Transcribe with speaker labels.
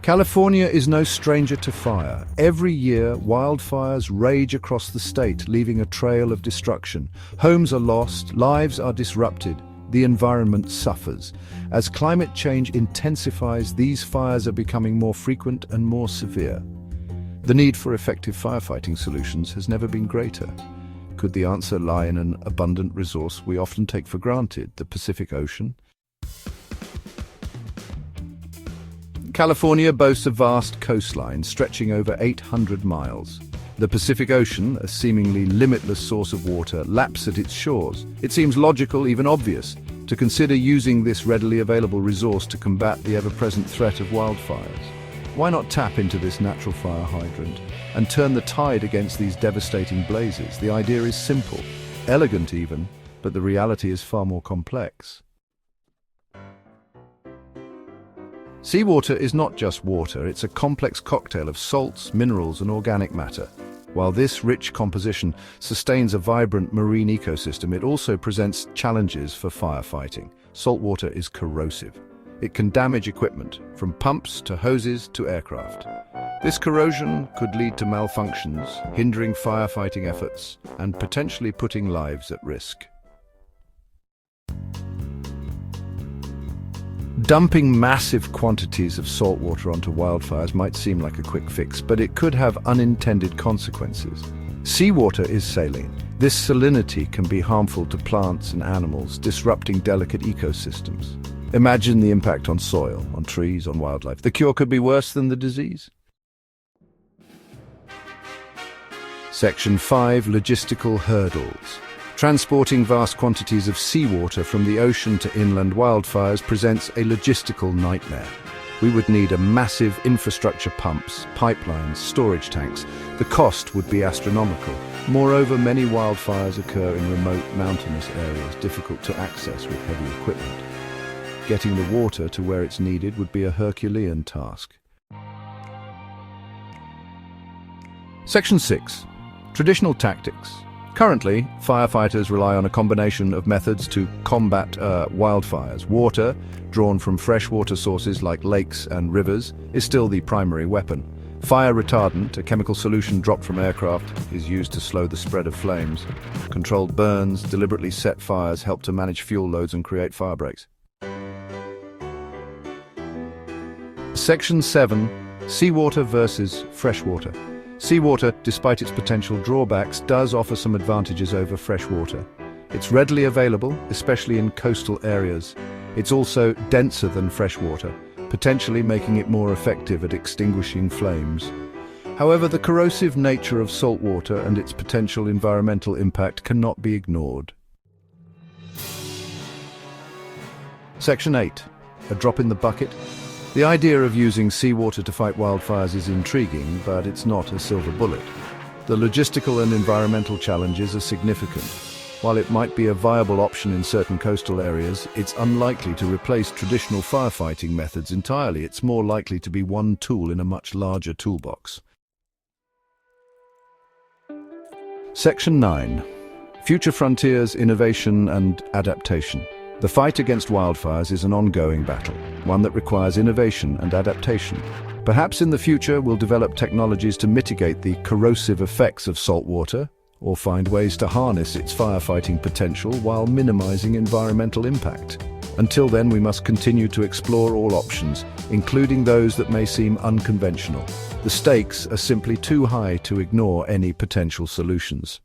Speaker 1: California is no stranger to fire. Every year, wildfires rage across the state, leaving a trail of destruction. Homes are lost, lives are disrupted, the environment suffers. As climate change intensifies, these fires are becoming more frequent and more severe. The need for effective firefighting solutions has never been greater. Could the answer lie in an abundant resource we often take for granted, the Pacific Ocean? California boasts a vast coastline stretching over 800 miles. The Pacific Ocean, a seemingly limitless source of water, laps at its shores. It seems logical, even obvious, to consider using this readily available resource to combat the ever-present threat of wildfires. Why not tap into this natural fire hydrant and turn the tide against these devastating blazes? The idea is simple, elegant even, but the reality is far more complex. Seawater is not just water, it's a complex cocktail of salts, minerals, and organic matter. While this rich composition sustains a vibrant marine ecosystem, it also presents challenges for firefighting. Saltwater is corrosive. It can damage equipment, from pumps to hoses to aircraft. This corrosion could lead to malfunctions, hindering firefighting efforts, and potentially putting lives at risk. Dumping massive quantities of salt water onto wildfires might seem like a quick fix, but it could have unintended consequences. Seawater is saline. This salinity can be harmful to plants and animals, disrupting delicate ecosystems. Imagine the impact on soil, on trees, on wildlife. The cure could be worse than the disease. Section 5. Logistical hurdles. Transporting vast quantities of seawater from the ocean to inland wildfires presents a logistical nightmare. We would need a massive infrastructure, pumps, pipelines, storage tanks. The cost would be astronomical. Moreover, many wildfires occur in remote mountainous areas, difficult to access with heavy equipment. Getting the water to where it's needed would be a Herculean task. Section 6. Traditional tactics. Currently, firefighters rely on a combination of methods to combat wildfires. Water, drawn from freshwater sources like lakes and rivers, is still the primary weapon. Fire retardant, a chemical solution dropped from aircraft, is used to slow the spread of flames. Controlled burns, deliberately set fires help to manage fuel loads and create fire breaks. Section 7. Seawater versus freshwater. Seawater, despite its potential drawbacks, does offer some advantages over freshwater. It's readily available, especially in coastal areas. It's also denser than freshwater, potentially making it more effective at extinguishing flames. However, the corrosive nature of saltwater and its potential environmental impact cannot be ignored. Section 8. A drop in the bucket. The idea of using seawater to fight wildfires is intriguing, but it's not a silver bullet. The logistical and environmental challenges are significant. While it might be a viable option in certain coastal areas, it's unlikely to replace traditional firefighting methods entirely. It's more likely to be one tool in a much larger toolbox. Section 9. Future frontiers, innovation and adaptation. The fight against wildfires is an ongoing battle, one that requires innovation and adaptation. Perhaps in the future we'll develop technologies to mitigate the corrosive effects of saltwater, or find ways to harness its firefighting potential while minimizing environmental impact. Until then, we must continue to explore all options, including those that may seem unconventional. The stakes are simply too high to ignore any potential solutions.